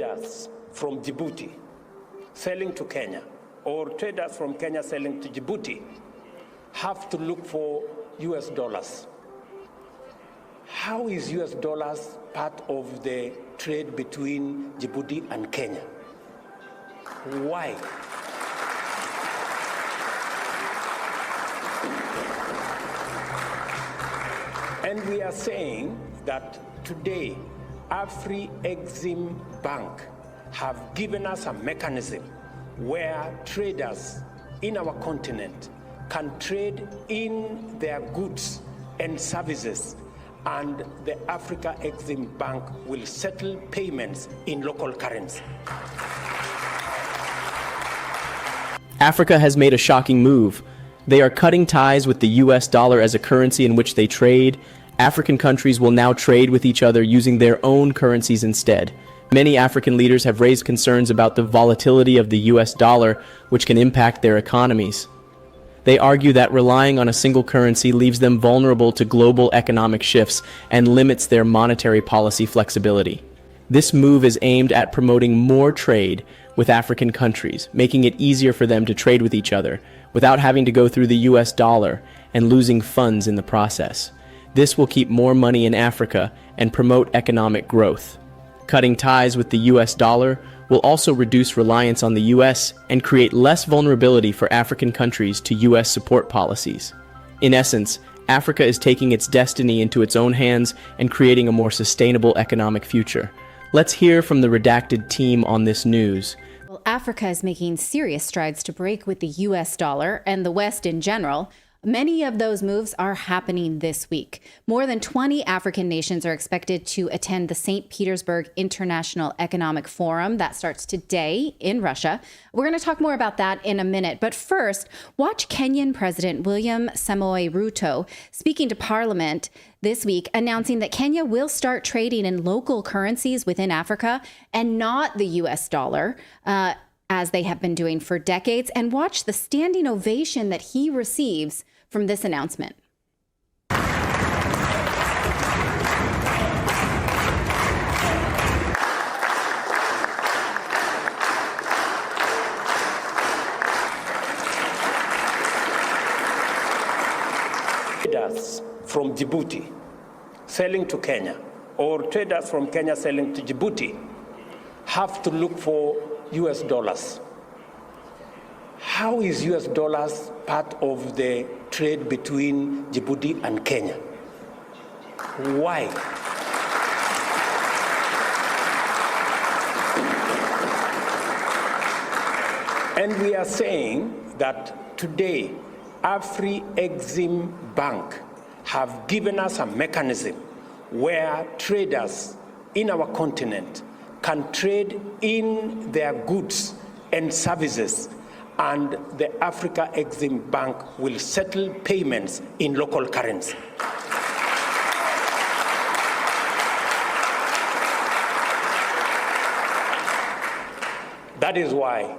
traders from Djibouti selling to Kenya or traders from Kenya selling to Djibouti have to look for US dollars. How is US dollars part of the trade between Djibouti and Kenya? Why? And we are saying that today, Afri-Exim Bank have given us a mechanism where traders in our continent can trade in their goods and services, and the Africa Exim Bank will settle payments in local currency. Africa has made a shocking move. They are cutting ties with the US dollar as a currency in which they trade. African countries will now trade with each other using their own currencies instead. Many African leaders have raised concerns about the volatility of the US dollar, which can impact their economies. They argue that relying on a single currency leaves them vulnerable to global economic shifts and limits their monetary policy flexibility. This move is aimed at promoting more trade with African countries, making it easier for them to trade with each other without having to go through the US dollar and losing funds in the process. This will keep more money in Africa and promote economic growth. Cutting ties with the US dollar will also reduce reliance on the US and create less vulnerability for African countries to US support policies. In essence, Africa is taking its destiny into its own hands and creating a more sustainable economic future. Let's hear from the redacted team on this news. Well, Africa is making serious strides to break with the US dollar and the West in general. Many of those moves are happening this week. More than 20 African nations are expected to attend the St. Petersburg International Economic Forum that starts today in Russia. We're going to talk more about that in a minute. But first, watch Kenyan President William Samoei Ruto speaking to Parliament this week, announcing that Kenya will start trading in local currencies within Africa and not the US dollar, as they have been doing for decades. And watch the standing ovation that he receives from this announcement. Traders from Djibouti selling to Kenya or traders from Kenya selling to Djibouti have to look for US dollars. How is US dollars part of the trade between Djibouti and Kenya? Why? And we are saying that today, Afri-Exim Bank have given us a mechanism where traders in our continent can trade in their goods and services, and the Africa Exim Bank will settle payments in local currency. That is why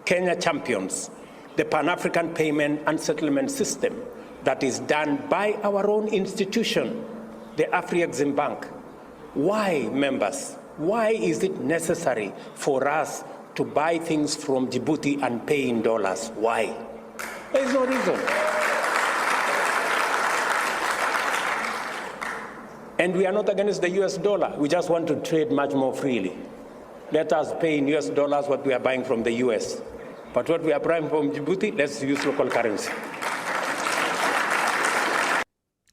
Kenya champions the Pan-African payment and settlement system that is done by our own institution, the Afri-Exim Bank. Why, members? Why is it necessary for us to buy things from Djibouti and pay in dollars? Why? There is no reason. And we are not against the US dollar. We just want to trade much more freely. Let us pay in US dollars what we are buying from the US. But what we are buying from Djibouti, let's use local currency.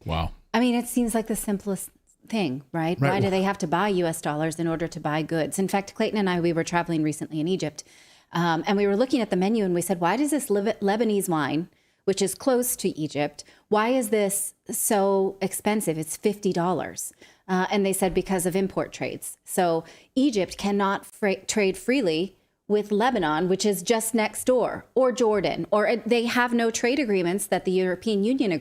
Wow. I mean, it seems like the simplest thing, right? Why do they have to buy US dollars in order to buy goods? In fact, Clayton and I, we were traveling recently in Egypt, and we were looking at the menu and we said, why does this Lebanese wine, which is close to Egypt, why is this so expensive? It's $50. And they said because of import trades. So Egypt cannot trade freely with Lebanon, which is just next door, or Jordan, or they have no trade agreements that the European Union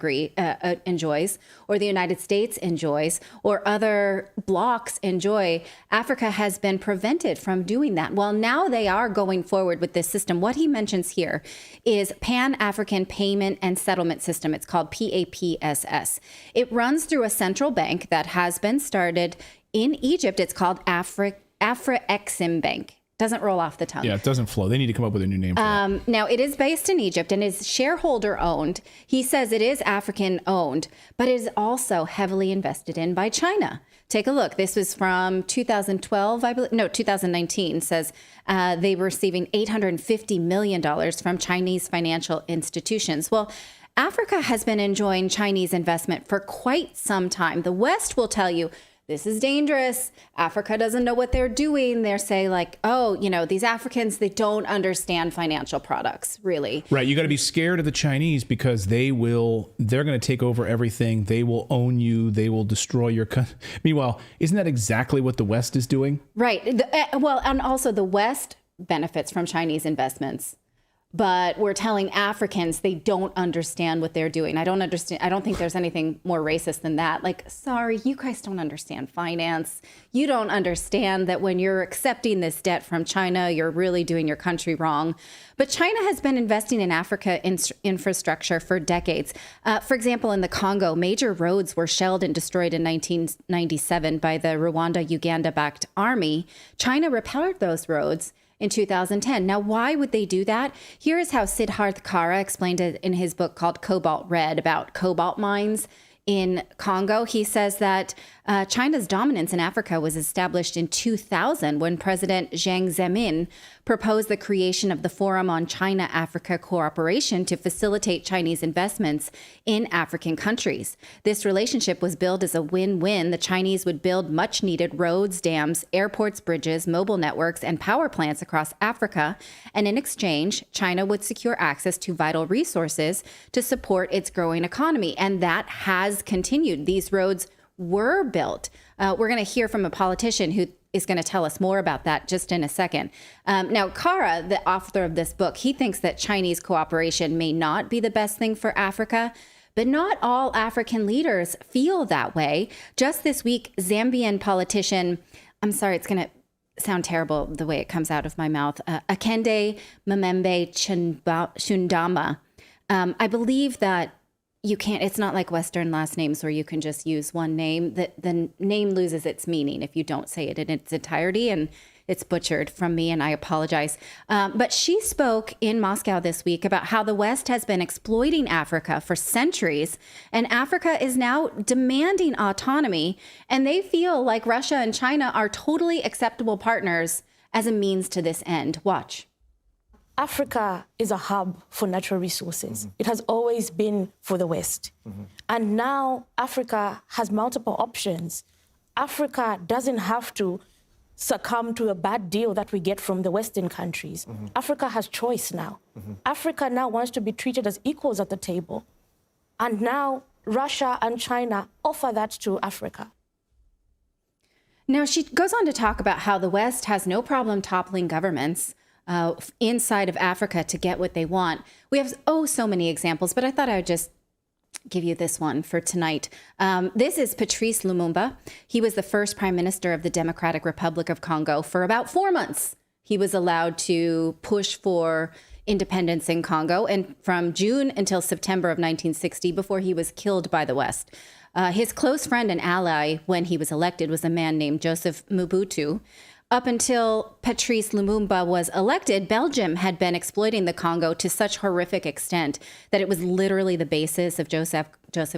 enjoys, or the United States enjoys, or other blocs enjoy. Africa has been prevented from doing that. Well, now they are going forward with this system. What he mentions here is Pan-African Payment and Settlement System. It's called PAPSS. It runs through a central bank that has been started in Egypt. It's called Afra-Exim Bank. Doesn't roll off the tongue. Yeah, it doesn't flow. They need to come up with a new name for that. Now, it is based in Egypt and is shareholder owned. He says it is African owned, but it is also heavily invested in by China. Take a look. This was from 2012, I believe. No, 2019 says they were receiving $850 million from Chinese financial institutions. Well, Africa has been enjoying Chinese investment for quite some time. The West will tell you, this is dangerous. Africa doesn't know what they're doing. They're saying like, oh, these Africans, they don't understand financial products, really. Right. You got to be scared of the Chinese because they're going to take over everything. They will own you. They will destroy your country. Meanwhile, isn't that exactly what the West is doing? Right. And also the West benefits from Chinese investments. But we're telling Africans they don't understand what they're doing. I don't think there's anything more racist than that. Like, sorry, you guys don't understand finance. You don't understand that when you're accepting this debt from China, you're really doing your country wrong. But China has been investing in Africa infrastructure for decades. For example, in the Congo, major roads were shelled and destroyed in 1997 by the Rwanda-Uganda-backed army. China repaired those roads in 2010. Now, why would they do that? Here is how Siddharth Kara explained it in his book called Cobalt Red about cobalt mines in Congo. He says that China's dominance in Africa was established in 2000 when President Jiang Zemin proposed the creation of the Forum on China-Africa Cooperation to facilitate Chinese investments in African countries. This relationship was billed as a win-win. The Chinese would build much-needed roads, dams, airports, bridges, mobile networks, and power plants across Africa. And in exchange, China would secure access to vital resources to support its growing economy. And that has continued. These roads were built. We're going to hear from a politician who is going to tell us more about that just in a second. Now, Kara, the author of this book, he thinks that Chinese cooperation may not be the best thing for Africa, but not all African leaders feel that way. Just this week, Zambian politician, I'm sorry, it's going to sound terrible the way it comes out of my mouth, Akende Memembe Chundama. I believe that you can't, it's not like Western last names where you can just use one name. The name loses its meaning if you don't say it in its entirety, and it's butchered from me, and I apologize. But she spoke in Moscow this week about how the West has been exploiting Africa for centuries, and Africa is now demanding autonomy, and they feel like Russia and China are totally acceptable partners as a means to this end. Watch. Africa is a hub for natural resources. It has always been for the West. And now Africa has multiple options. Africa doesn't have to succumb to a bad deal that we get from the Western countries. Africa has choice now. Africa now wants to be treated as equals at the table. And now Russia and China offer that to Africa. Now, she goes on to talk about how the West has no problem toppling governments inside of Africa to get what they want. We have so many examples, but I thought I would just give you this one for tonight. This is Patrice Lumumba. He was the first prime minister of the Democratic Republic of Congo for about 4 months. He was allowed to push for independence in Congo, and from June until September of 1960, before he was killed by the West. His close friend and ally when he was elected was a man named Joseph Mobutu. Up until Patrice Lumumba was elected, Belgium had been exploiting the Congo to such horrific extent that it was literally the basis of Joseph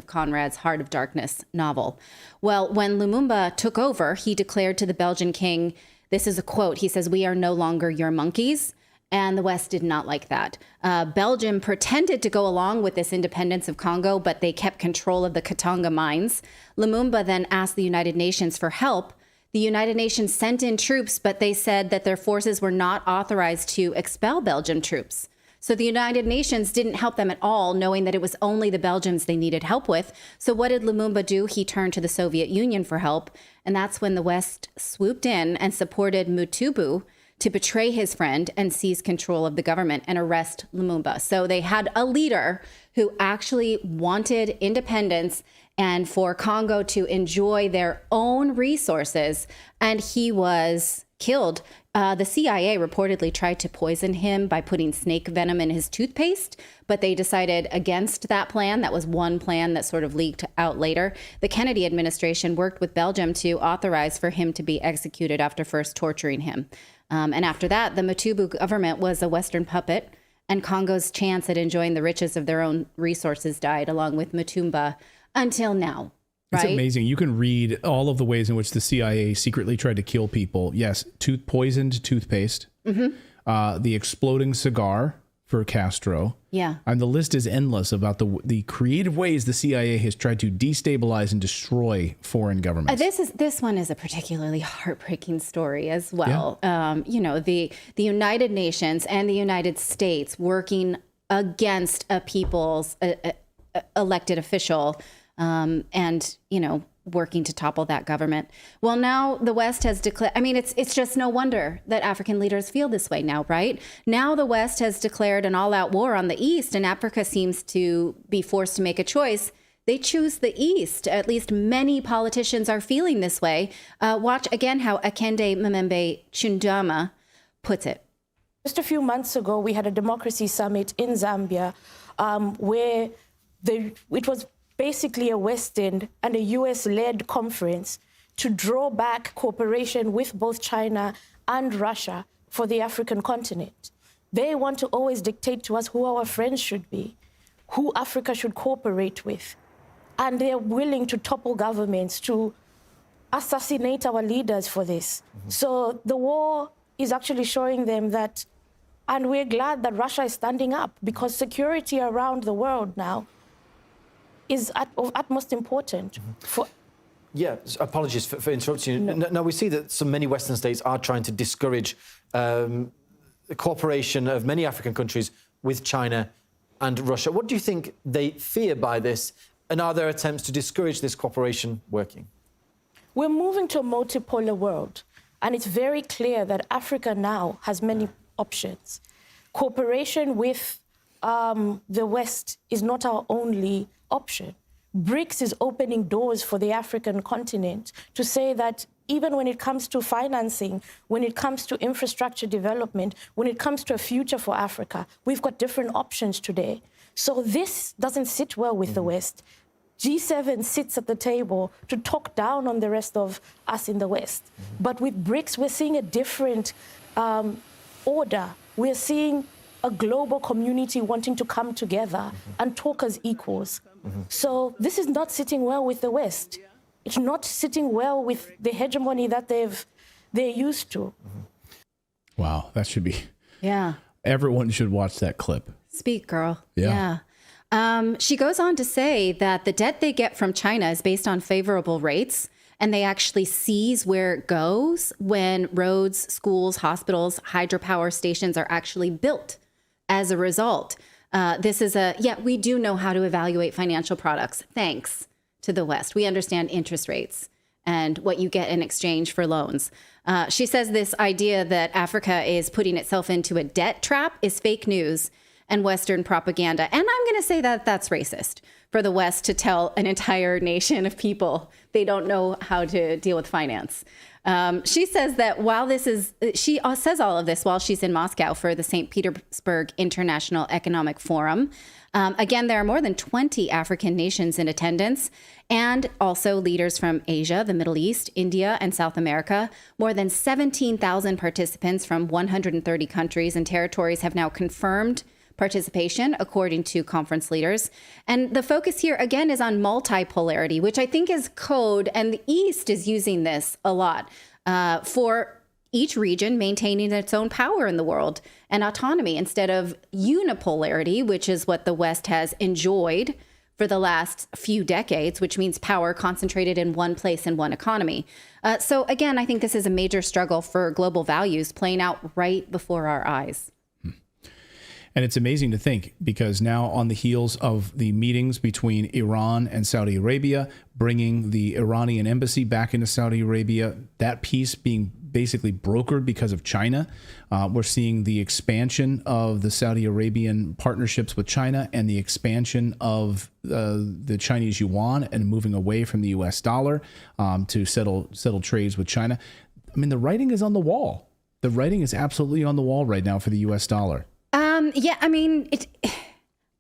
Conrad's Heart of Darkness novel. Well, when Lumumba took over, he declared to the Belgian king, this is a quote, he says, "We are no longer your monkeys." And the West did not like that. Belgium pretended to go along with this independence of Congo, but they kept control of the Katanga mines. Lumumba then asked the United Nations for help. The United Nations sent in troops, but they said that their forces were not authorized to expel Belgian troops. So the United Nations didn't help them at all, knowing that it was only the Belgians they needed help with. So what did Lumumba do? He turned to the Soviet Union for help. And that's when the West swooped in and supported Mobutu to betray his friend and seize control of the government and arrest Lumumba. So they had a leader who actually wanted independence and for Congo to enjoy their own resources, and he was killed. The CIA reportedly tried to poison him by putting snake venom in his toothpaste, but they decided against that plan. That was one plan that sort of leaked out later. The Kennedy administration worked with Belgium to authorize for him to be executed after first torturing him. And after that, the Mobutu government was a Western puppet, and Congo's chance at enjoying the riches of their own resources died, along with Mutumba, until now. Right? It's amazing. You can read all of the ways in which the CIA secretly tried to kill people. Yes, poisoned toothpaste, the exploding cigar for Castro. Yeah. And the list is endless about the creative ways the CIA has tried to destabilize and destroy foreign governments. This one is a particularly heartbreaking story as well. Yeah. The United Nations and the United States working against a people's elected official, and working to topple that government. Well, now the West has declared, it's just no wonder that African leaders feel this way now, right? Now the West has declared an all-out war on the East, and Africa seems to be forced to make a choice. They choose the East. At least many politicians are feeling this way. Watch again how Akende Memembe Chundama puts it. Just a few months ago, we had a democracy summit in Zambia where it was basically a Western and a US-led conference to draw back cooperation with both China and Russia for the African continent. They want to always dictate to us who our friends should be, who Africa should cooperate with. And they're willing to topple governments, to assassinate our leaders for this. So the war is actually showing them that, and we're glad that Russia is standing up, because security around the world now is of utmost importance. Yeah, apologies for interrupting you. Now, we see that many Western states are trying to discourage the cooperation of many African countries with China and Russia. What do you think they fear by this? And are there attempts to discourage this cooperation working? We're moving to a multipolar world, and it's very clear that Africa now has many options. Cooperation with the West is not our only option. BRICS is opening doors for the African continent to say that even when it comes to financing, when it comes to infrastructure development, when it comes to a future for Africa, we've got different options today. So this doesn't sit well with the West. G7 sits at the table to talk down on the rest of us in the West. But with BRICS, we're seeing a different order. We're seeing a global community wanting to come together and talk as equals. So this is not sitting well with the West. It's not sitting well with the hegemony that they're used to. Wow, that should be... Yeah. Everyone should watch that clip. Speak, girl. Yeah. She goes on to say that the debt they get from China is based on favorable rates, and they actually seize where it goes when roads, schools, hospitals, hydropower stations are actually built as a result. We do know how to evaluate financial products, thanks to the West. We understand interest rates and what you get in exchange for loans. She says this idea that Africa is putting itself into a debt trap is fake news and Western propaganda. And I'm going to say that that's racist for the West to tell an entire nation of people they don't know how to deal with finance. She says that she says all of this while she's in Moscow for the St. Petersburg International Economic Forum. Again, there are more than 20 African nations in attendance, and also leaders from Asia, the Middle East, India, and South America. More than 17,000 participants from 130 countries and territories have now confirmed participation, according to conference leaders. And the focus here, again, is on multipolarity, which I think is code, and the East is using this a lot for each region maintaining its own power in the world and autonomy instead of unipolarity, which is what the West has enjoyed for the last few decades, which means power concentrated in one place and one economy. So again, I think this is a major struggle for global values playing out right before our eyes. And it's amazing to think, because now on the heels of the meetings between Iran and Saudi Arabia, bringing the Iranian embassy back into Saudi Arabia, that peace being basically brokered because of China. We're seeing the expansion of the Saudi Arabian partnerships with China and the expansion of the Chinese yuan and moving away from the US dollar to settle trades with China. I mean, the writing is on the wall. The writing is absolutely on the wall right now for the U.S. dollar. Yeah, I mean,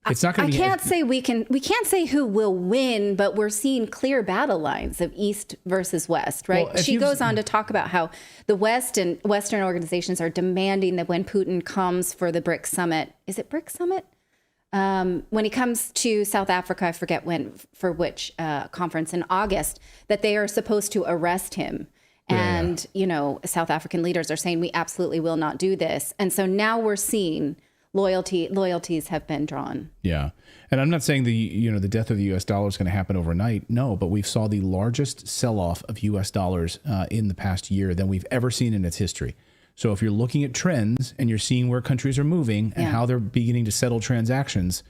It's not going to be. I can't say we can't say who will win, but we're seeing clear battle lines of East versus West, right? Well, She goes on to talk about how the West and Western organizations are demanding that when Putin comes for the BRICS summit, is it BRICS summit? When he comes to South Africa, I forget when, for which conference in August, that they are supposed to arrest him. And, you know, South African leaders are saying we absolutely will not do this. And so now we're seeing loyalties have been drawn. Yeah. And I'm not saying the death of the U.S. dollar is going to happen overnight. No, but we've saw the largest sell-off of U.S. dollars in the past year than we've ever seen in its history. So if you're looking at trends and you're seeing where countries are moving and how they're beginning to settle transactions,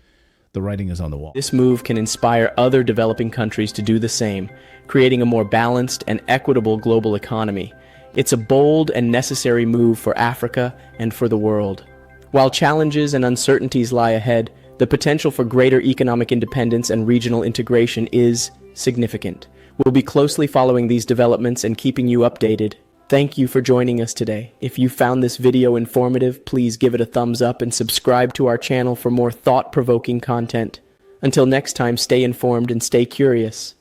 the writing is on the wall. This move can inspire other developing countries to do the same, creating a more balanced and equitable global economy. It's a bold and necessary move for Africa and for the world. While challenges and uncertainties lie ahead, the potential for greater economic independence and regional integration is significant. We'll be closely following these developments and keeping you updated. Thank you for joining us today. If you found this video informative, please give it a thumbs up and subscribe to our channel for more thought-provoking content. Until next time, stay informed and stay curious.